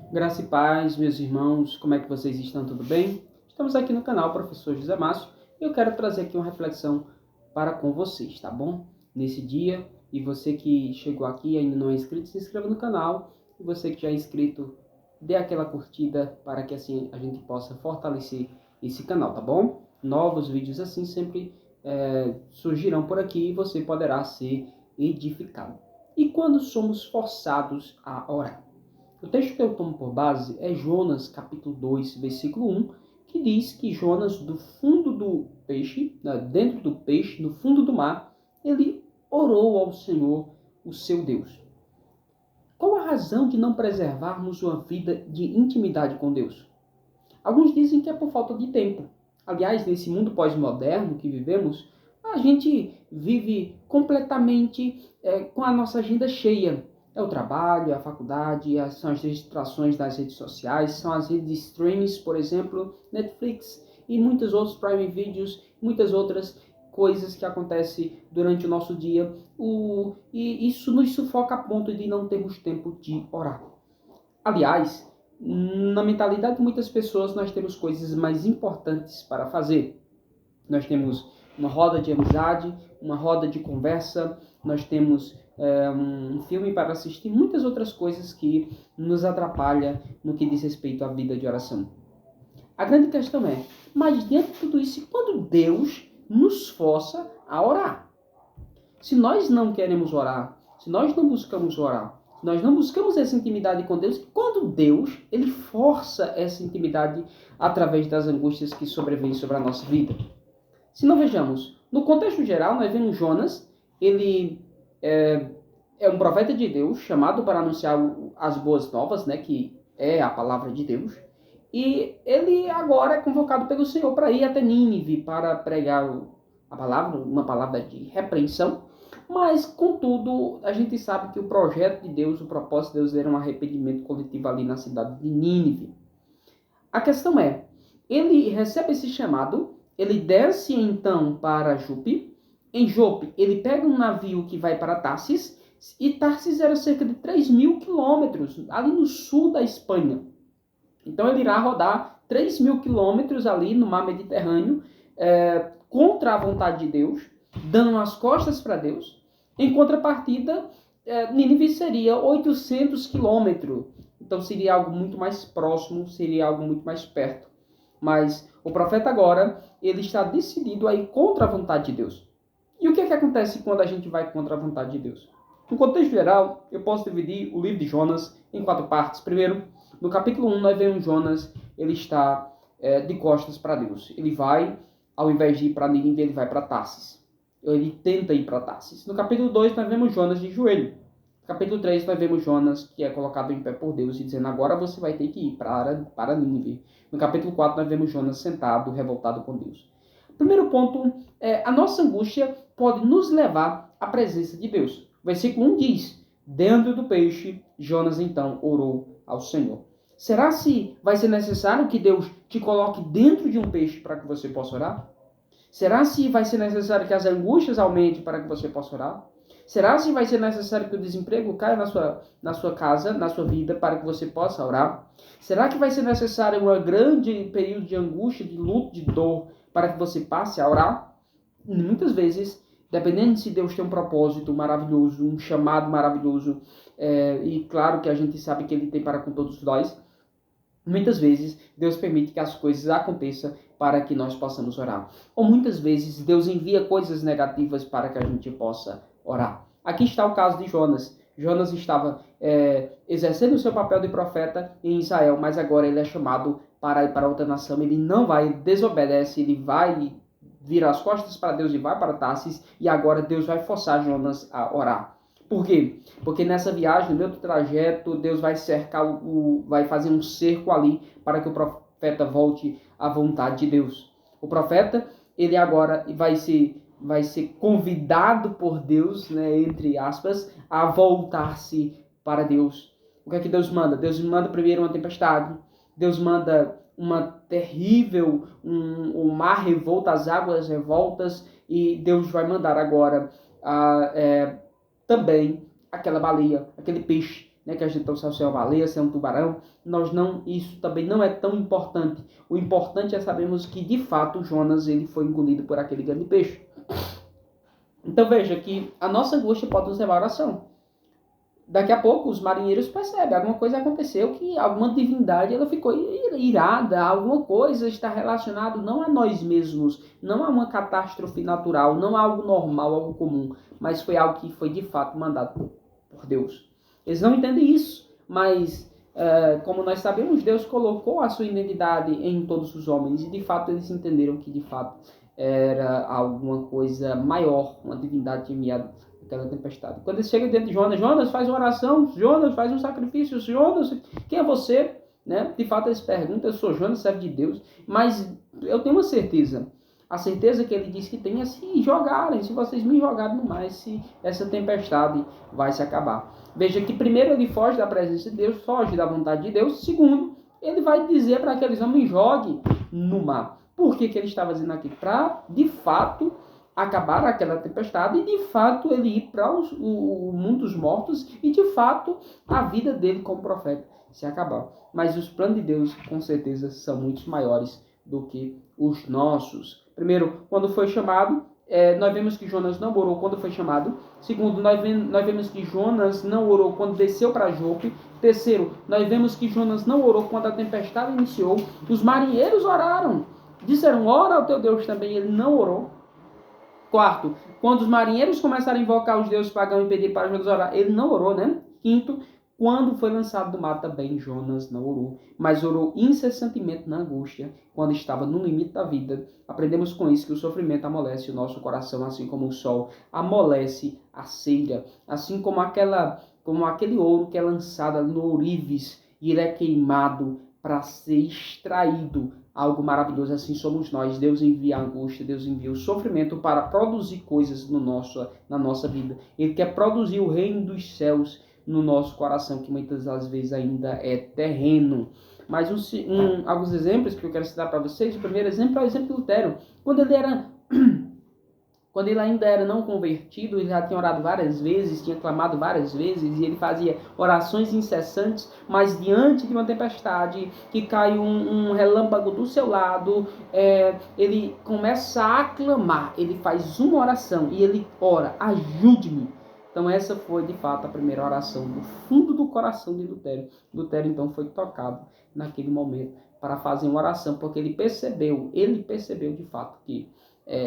Graça e paz, meus irmãos, como é que vocês estão? Tudo bem? Estamos aqui no canal Professor José Márcio e eu quero trazer aqui uma reflexão para com vocês, tá bom? Nesse dia, e você que chegou aqui e ainda não é inscrito, se inscreva no canal. E você que já é inscrito, dê aquela curtida para que assim a gente possa fortalecer esse canal, tá bom? Novos vídeos assim sempre surgirão por aqui e você poderá ser edificado. E quando somos forçados a orar? O texto que eu tomo por base é Jonas, capítulo 2, versículo 1, que diz que Jonas, do fundo do peixe, dentro do peixe, no fundo do mar, ele orou ao Senhor, o seu Deus. Qual a razão de não preservarmos uma vida de intimidade com Deus? Alguns dizem que é por falta de tempo. Aliás, nesse mundo pós-moderno que vivemos, a gente vive completamente com a nossa agenda cheia. É o trabalho, a faculdade, são as distrações das redes sociais, são as redes de streams, por exemplo, Netflix e muitos outros Prime Videos, muitas outras coisas que acontecem durante o nosso dia. E isso nos sufoca a ponto de não termos tempo de orar. Aliás, na mentalidade de muitas pessoas, nós temos coisas mais importantes para fazer. Nós temos uma roda de amizade, uma roda de conversa, nós temos um filme para assistir, muitas outras coisas que nos atrapalham no que diz respeito à vida de oração. A grande questão é, mas diante de tudo isso, quando Deus nos força a orar? Se nós não queremos orar, se nós não buscamos orar, se nós não buscamos essa intimidade com Deus, quando Deus, ele força essa intimidade através das angústias que sobrevêm sobre a nossa vida. Se não vejamos, no contexto geral, nós vemos Jonas, ele é um profeta de Deus, chamado para anunciar as boas novas, né, que é a palavra de Deus, e ele agora é convocado pelo Senhor para ir até Nínive, para pregar a palavra, uma palavra de repreensão, mas, contudo, a gente sabe que o projeto de Deus, o propósito de Deus era um arrependimento coletivo ali na cidade de Nínive. A questão é, ele recebe esse chamado, ele desce então para Jope. Em Jope, ele pega um navio que vai para Tarsis, e Tarsis era cerca de 3.000 quilômetros, ali no sul da Espanha. Então ele irá rodar 3.000 quilômetros ali no mar Mediterrâneo, contra a vontade de Deus, dando as costas para Deus. Em contrapartida, Nínive seria 800 quilômetros. Então seria algo muito mais próximo, seria algo muito mais perto. Mas o profeta agora, ele está decidido a ir contra a vontade de Deus. E o que acontece quando a gente vai contra a vontade de Deus? No contexto geral, eu posso dividir o livro de Jonas em 4 partes. Primeiro, no capítulo 1, nós vemos Jonas, ele está de costas para Deus. Ele vai, ao invés de ir para Nínive, ele vai para Tarsis. Ele tenta ir para Tarsis. No capítulo 2, nós vemos Jonas de joelho. No capítulo 3, nós vemos Jonas, que é colocado em pé por Deus, e dizendo, agora você vai ter que ir para Nínive. No capítulo 4, nós vemos Jonas sentado, revoltado com Deus. Primeiro ponto, a nossa angústia pode nos levar à presença de Deus. O versículo 1 diz, dentro do peixe, Jonas então orou ao Senhor. Será se vai ser necessário que Deus te coloque dentro de um peixe para que você possa orar? Será se vai ser necessário que as angústias aumentem para que você possa orar? Será se vai ser necessário que o desemprego caia na sua casa, na sua vida, para que você possa orar? Será que vai ser necessário um grande período de angústia, de luto, de dor, para que você passe a orar? E muitas vezes, dependendo de se Deus tem um propósito maravilhoso, um chamado maravilhoso, e claro que a gente sabe que Ele tem para com todos nós, muitas vezes Deus permite que as coisas aconteçam para que nós possamos orar. Ou muitas vezes Deus envia coisas negativas para que a gente possa orar. Aqui está o caso de Jonas. Jonas estava exercendo o seu papel de profeta em Israel, mas agora ele é chamado para ir para outra nação. Ele não vai, desobedece, ele vai virar as costas para Deus e vai para Tarsis, e agora Deus vai forçar Jonas a orar. Por quê? Porque nessa viagem, no meio do trajeto, Deus vai cercar, vai fazer um cerco ali para que o profeta volte à vontade de Deus. O profeta, ele agora vai ser convidado por Deus, né, entre aspas, a voltar-se para Deus. O que é que Deus manda? Deus manda primeiro uma tempestade. Deus manda uma terrível, um mar revolto, as águas revoltas, e Deus vai mandar agora também aquela baleia, aquele peixe, né, que a gente não sabe se é uma baleia, se é um tubarão, isso também não é tão importante. O importante é sabermos que, de fato, Jonas ele foi engolido por aquele grande peixe. Então veja que a nossa angústia pode nos levar à oração. Daqui a pouco os marinheiros percebem, alguma coisa aconteceu, que alguma divindade ela ficou irada, alguma coisa está relacionado não a nós mesmos, não a uma catástrofe natural, não a algo normal, algo comum, mas foi algo que foi de fato mandado por Deus. Eles não entendem isso, mas como nós sabemos, Deus colocou a sua identidade em todos os homens e de fato eles entenderam que de fato era alguma coisa maior, uma divindade enviada aquela tempestade. Quando ele chega diante de Jonas, Jonas faz uma oração, Jonas faz um sacrifício, Jonas, quem é você? Né? De fato eles perguntam, eu sou Jonas, servo de Deus, mas eu tenho uma certeza, a certeza que ele diz que tem é se jogarem, se vocês me jogarem no mar, se essa tempestade vai se acabar. Veja que primeiro ele foge da presença de Deus, foge da vontade de Deus, segundo, ele vai dizer para aqueles homens, joguem no mar. Por que ele estava dizendo aqui? Para, de fato, acabar aquela tempestade e, de fato, ele ir para o mundo dos mortos e, de fato, a vida dele como profeta se acabar. Mas os planos de Deus, com certeza, são muito maiores do que os nossos. Primeiro, quando foi chamado, nós vemos que Jonas não orou quando foi chamado. Segundo, nós vemos que Jonas não orou quando desceu para Jope. Terceiro, nós vemos que Jonas não orou quando a tempestade iniciou. Os marinheiros oraram. Disseram, ora ao teu Deus também. Ele não orou. Quarto, quando os marinheiros começaram a invocar os deuses pagãos e pedir para Jonas orar, ele não orou, né? Quinto, quando foi lançado do mar também, Jonas não orou, mas orou incessantemente na angústia, quando estava no limite da vida. Aprendemos com isso que o sofrimento amolece o nosso coração, assim como o sol amolece a cera, assim como aquele ouro que é lançado no ourives e ele é queimado para ser extraído. Algo maravilhoso, assim somos nós. Deus envia a angústia, Deus envia o sofrimento para produzir coisas na nossa vida. Ele quer produzir o reino dos céus no nosso coração, que muitas das vezes ainda é terreno. Mas alguns exemplos que eu quero citar para vocês. O primeiro exemplo é o exemplo de Lutero. Quando ele ainda era não convertido, ele já tinha orado várias vezes, tinha clamado várias vezes, e ele fazia orações incessantes, mas diante de uma tempestade, que cai um relâmpago do seu lado, ele começa a clamar, ele faz uma oração, e ele ora, ajude-me. Então essa foi de fato a primeira oração, do fundo do coração de Lutero. Lutero então foi tocado naquele momento para fazer uma oração, porque ele percebeu de fato que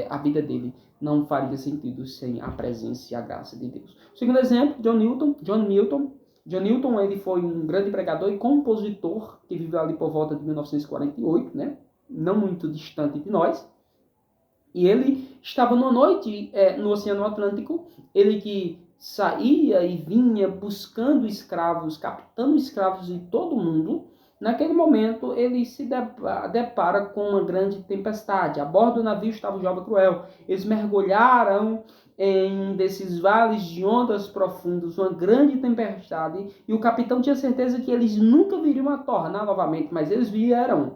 a vida dele não faria sentido sem a presença e a graça de Deus. O segundo exemplo, John Newton. John Newton ele foi um grande pregador e compositor que viveu ali por volta de 1948, né? Não muito distante de nós. E ele estava numa noite no Oceano Atlântico, ele que saía e vinha buscando escravos, captando escravos de todo mundo. Naquele momento, ele se depara com uma grande tempestade. A bordo do navio estava o jovem cruel. Eles mergulharam em um desses vales de ondas profundas, uma grande tempestade, e o capitão tinha certeza que eles nunca viriam a tornar novamente, mas eles vieram.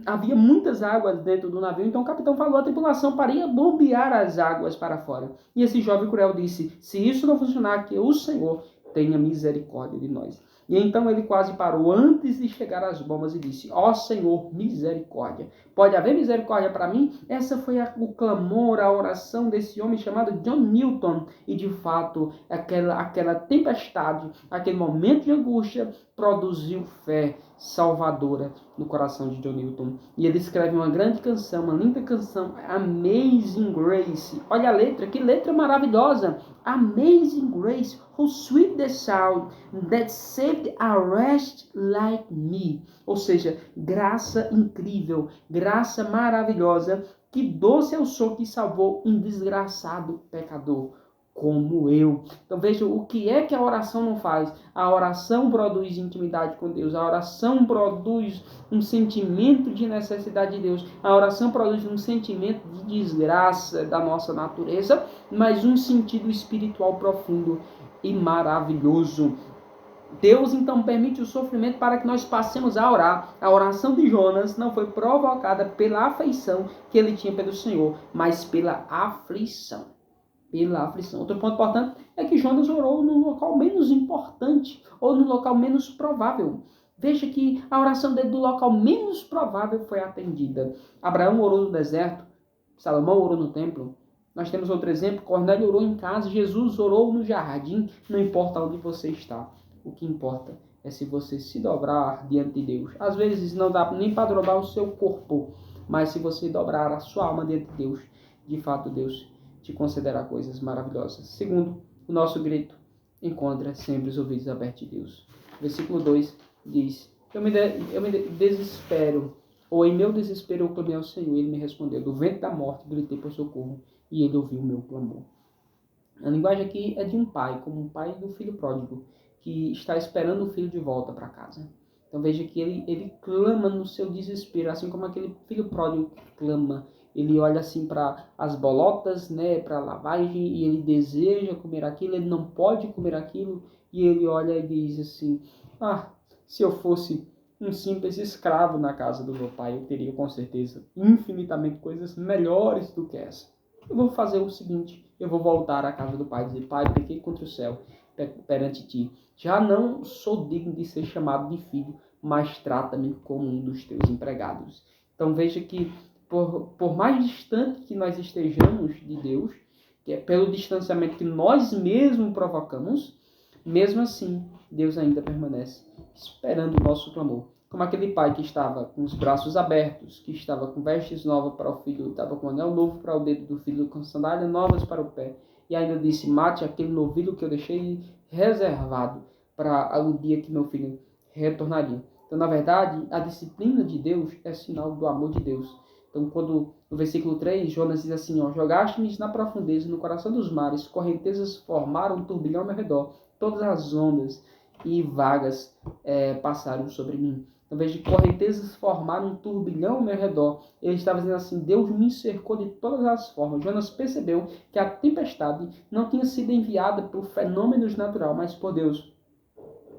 Havia muitas águas dentro do navio, então o capitão falou à tripulação para ir bombear as águas para fora. E esse jovem cruel disse, se isso não funcionar, que o Senhor tenha misericórdia de nós. E então ele quase parou antes de chegar às bombas e disse, ó Senhor, misericórdia. Pode haver misericórdia para mim? Essa foi o clamor, a oração desse homem chamado John Newton. E de fato, aquela tempestade, aquele momento de angústia, produziu fé salvadora no coração de John Newton. E ele escreve uma grande canção, uma linda canção, Amazing Grace. Olha a letra, que letra maravilhosa. Amazing Grace, how sweet the sound that saved a wretch like me. Ou seja, graça incrível, graça maravilhosa, que doce é o som que salvou um desgraçado pecador como eu. Então veja, o que é que a oração não faz? A oração produz intimidade com Deus, a oração produz um sentimento de necessidade de Deus, a oração produz um sentimento de desgraça da nossa natureza, mas um sentido espiritual profundo e maravilhoso. Deus então permite o sofrimento para que nós passemos a orar. A oração de Jonas não foi provocada pela afeição que ele tinha pelo Senhor, mas pela aflição. pela aflição. Outro ponto importante é que Jonas orou no local menos importante ou no local menos provável. Veja que a oração dele do local menos provável foi atendida. Abraão orou no deserto, Salomão orou no templo. Nós temos outro exemplo, Cornélio orou em casa, Jesus orou no jardim. Não importa onde você está, o que importa é se você se dobrar diante de Deus. Às vezes não dá nem para dobrar o seu corpo, mas se você dobrar a sua alma diante de Deus, de fato Deus te concederá coisas maravilhosas. Segundo, o nosso grito encontra sempre os ouvidos abertos de Deus. Versículo 2 diz, eu me desespero, ou em meu desespero eu clamei ao Senhor, ele me respondeu. Do ventre da morte gritei por socorro, e ele ouviu o meu clamor. A linguagem aqui é de um pai, como um pai do filho pródigo, que está esperando o filho de volta para casa. Então veja que ele clama no seu desespero, assim como aquele filho pródigo clama. Ele olha assim para as bolotas, né, para a lavagem, e ele deseja comer aquilo, ele não pode comer aquilo, e ele olha e diz assim, se eu fosse um simples escravo na casa do meu pai, eu teria com certeza infinitamente coisas melhores do que essa. Eu vou fazer o seguinte, eu vou voltar à casa do pai e dizer, pai, pequei contra o céu perante ti. Já não sou digno de ser chamado de filho, mas trata-me como um dos teus empregados. Então veja que por mais distante que nós estejamos de Deus, que é pelo distanciamento que nós mesmos provocamos, mesmo assim, Deus ainda permanece esperando o nosso clamor. Como aquele pai que estava com os braços abertos, que estava com vestes novas para o filho, estava com anel novo para o dedo do filho, com sandálias novas para o pé, e ainda disse, mate aquele novilho que eu deixei reservado para o dia que meu filho retornaria. Então, na verdade, a disciplina de Deus é sinal do amor de Deus. Então, quando no versículo 3, Jonas diz assim, jogaste-me na profundeza, no coração dos mares, correntezas formaram um turbilhão ao meu redor, todas as ondas e vagas passaram sobre mim. Então, veja, correntezas formaram um turbilhão ao meu redor. Ele estava dizendo assim, Deus me cercou de todas as formas. Jonas percebeu que a tempestade não tinha sido enviada por fenômenos naturais, mas por Deus.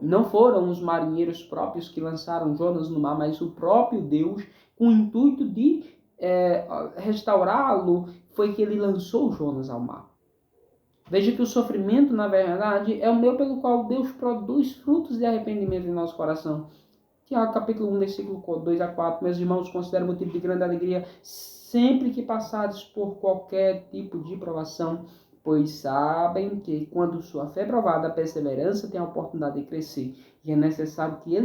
Não foram os marinheiros próprios que lançaram Jonas no mar, mas o próprio Deus, com o intuito de restaurá-lo, foi que ele lançou Jonas ao mar. Veja que o sofrimento, na verdade, é o meio pelo qual Deus produz frutos de arrependimento em nosso coração. Tiago, capítulo 1, versículo 2 a 4. Meus irmãos, considero motivo de grande alegria sempre que passares por qualquer tipo de provação, pois sabem que quando sua fé é provada, a perseverança tem a oportunidade de crescer. E é necessário que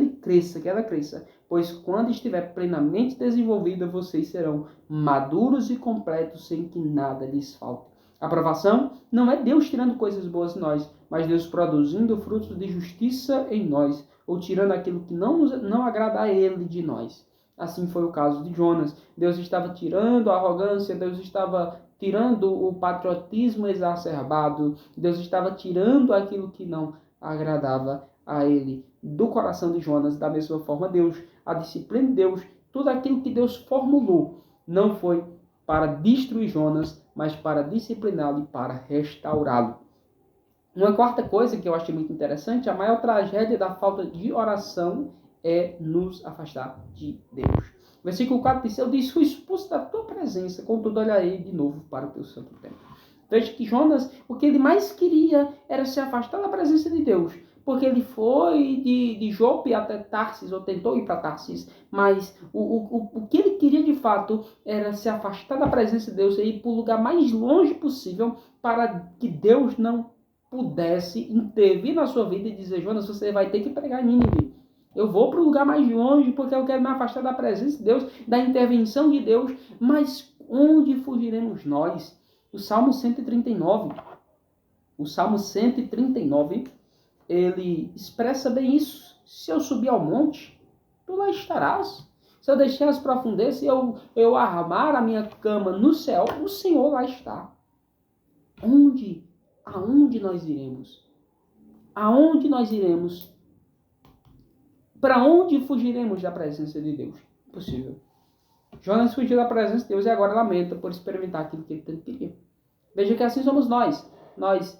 ela cresça, pois quando estiver plenamente desenvolvida, vocês serão maduros e completos sem que nada lhes falte. A aprovação não é Deus tirando coisas boas em nós, mas Deus produzindo frutos de justiça em nós, ou tirando aquilo que não agrada a Ele de nós. Assim foi o caso de Jonas. Deus estava tirando a arrogância, Deus estava tirando o patriotismo exacerbado, Deus estava tirando aquilo que não agradava a Ele do coração de Jonas. Da mesma forma, Deus, a disciplina de Deus, tudo aquilo que Deus formulou, não foi para destruir Jonas, mas para discipliná-lo e para restaurá-lo. Uma quarta coisa que eu achei muito interessante, a maior tragédia da falta de oração é nos afastar de Deus. O versículo 4 diz, eu disse, fui expulso da tua presença, contudo olharei de novo para o teu santo templo. Veja que Jonas, o que ele mais queria era se afastar da presença de Deus, porque ele foi de Jope até Tarsis, ou tentou ir para Tarsis, mas o que ele queria de fato era se afastar da presença de Deus e ir para o lugar mais longe possível para que Deus não pudesse intervir na sua vida e dizer, Jonas, você vai ter que pregar em Nínive. Eu vou para o lugar mais longe porque eu quero me afastar da presença de Deus, da intervenção de Deus, mas onde fugiremos nós? O Salmo 139, ele expressa bem isso. Se eu subir ao monte, tu lá estarás. Se eu deixar as profundezas e eu armar a minha cama no céu, o Senhor lá está. Aonde nós iremos? Aonde nós iremos? Para onde fugiremos da presença de Deus? Impossível. Jonas fugiu da presença de Deus e agora lamenta por experimentar aquilo que ele tanto queria. Veja que assim somos nós. Nós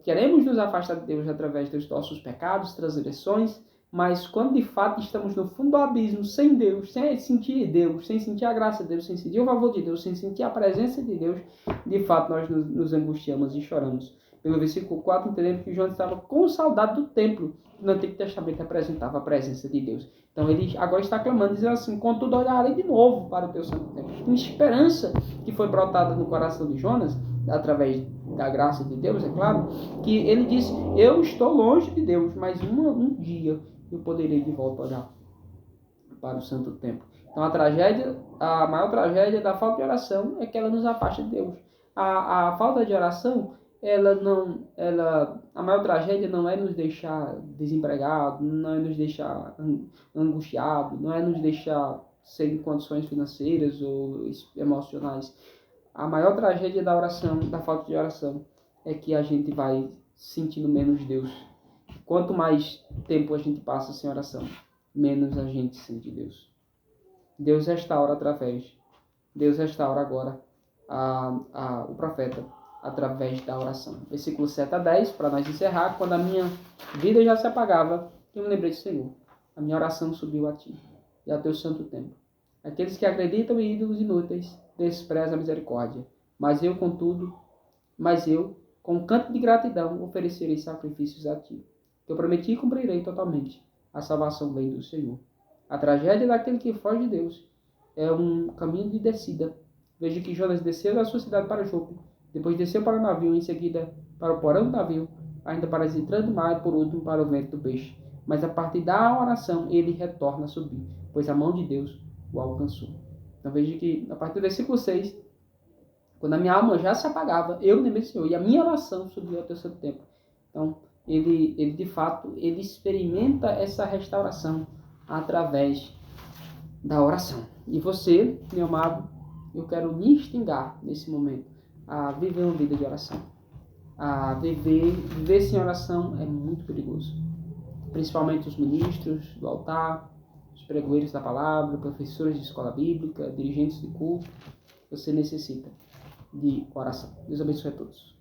queremos nos afastar de Deus através dos nossos pecados, transgressões, Mas quando de fato estamos no fundo do abismo, sem Deus, sem sentir Deus, sem sentir a graça de Deus, sem sentir o favor de Deus, sem sentir a presença de Deus, de fato nós nos angustiamos e choramos. Pelo versículo 4, entendemos que João estava com saudade do templo que no Antigo Testamento representava a presença de Deus. Então ele agora está clamando, dizendo assim: contudo olharei de novo para o teu santo templo. Uma esperança que foi brotada no coração de Jonas, através da graça de Deus, é claro, que ele disse: eu estou longe de Deus, mas um dia eu poderei de volta olhar para o santo templo. Então a maior tragédia da falta de oração é que ela nos afasta de Deus. A falta de oração, a maior tragédia não é nos deixar desempregados, não é nos deixar angustiados, não é nos deixar sem condições financeiras ou emocionais. A maior tragédia da oração, da falta de oração, é que a gente vai sentindo menos Deus. Quanto mais tempo a gente passa sem oração, menos a gente sente Deus. Deus restaura agora o profeta através da oração. Versículo 7 a 10, para nós encerrar: quando a minha vida já se apagava, eu me lembrei do Senhor. A minha oração subiu a ti e ao teu santo templo. Aqueles que acreditam em ídolos inúteis desprezam a misericórdia. Mas eu, com canto de gratidão, oferecerei sacrifícios a ti. Eu prometi e cumprirei totalmente. A salvação vem do Senhor. A tragédia daquele que foge de Deus é um caminho de descida. Veja que Jonas desceu da sua cidade para Jope, depois desceu para o navio, em seguida para o porão do navio, ainda para as entranhas do mar e por último para o ventre do peixe. Mas a partir da oração ele retorna a subir, pois a mão de Deus o alcançou. Então veja que a partir do versículo 6, quando a minha alma já se apagava, eu me lembrei do Senhor, e a minha oração subiu ao teu santo templo. Então ele de fato, ele experimenta essa restauração através da oração. E você, meu amado, eu quero lhe instigar nesse momento a viver uma vida de oração. A viver sem oração é muito perigoso. Principalmente os ministros do altar, os pregoeiros da palavra, professores de escola bíblica, dirigentes de culto. Você necessita de oração. Deus abençoe a todos.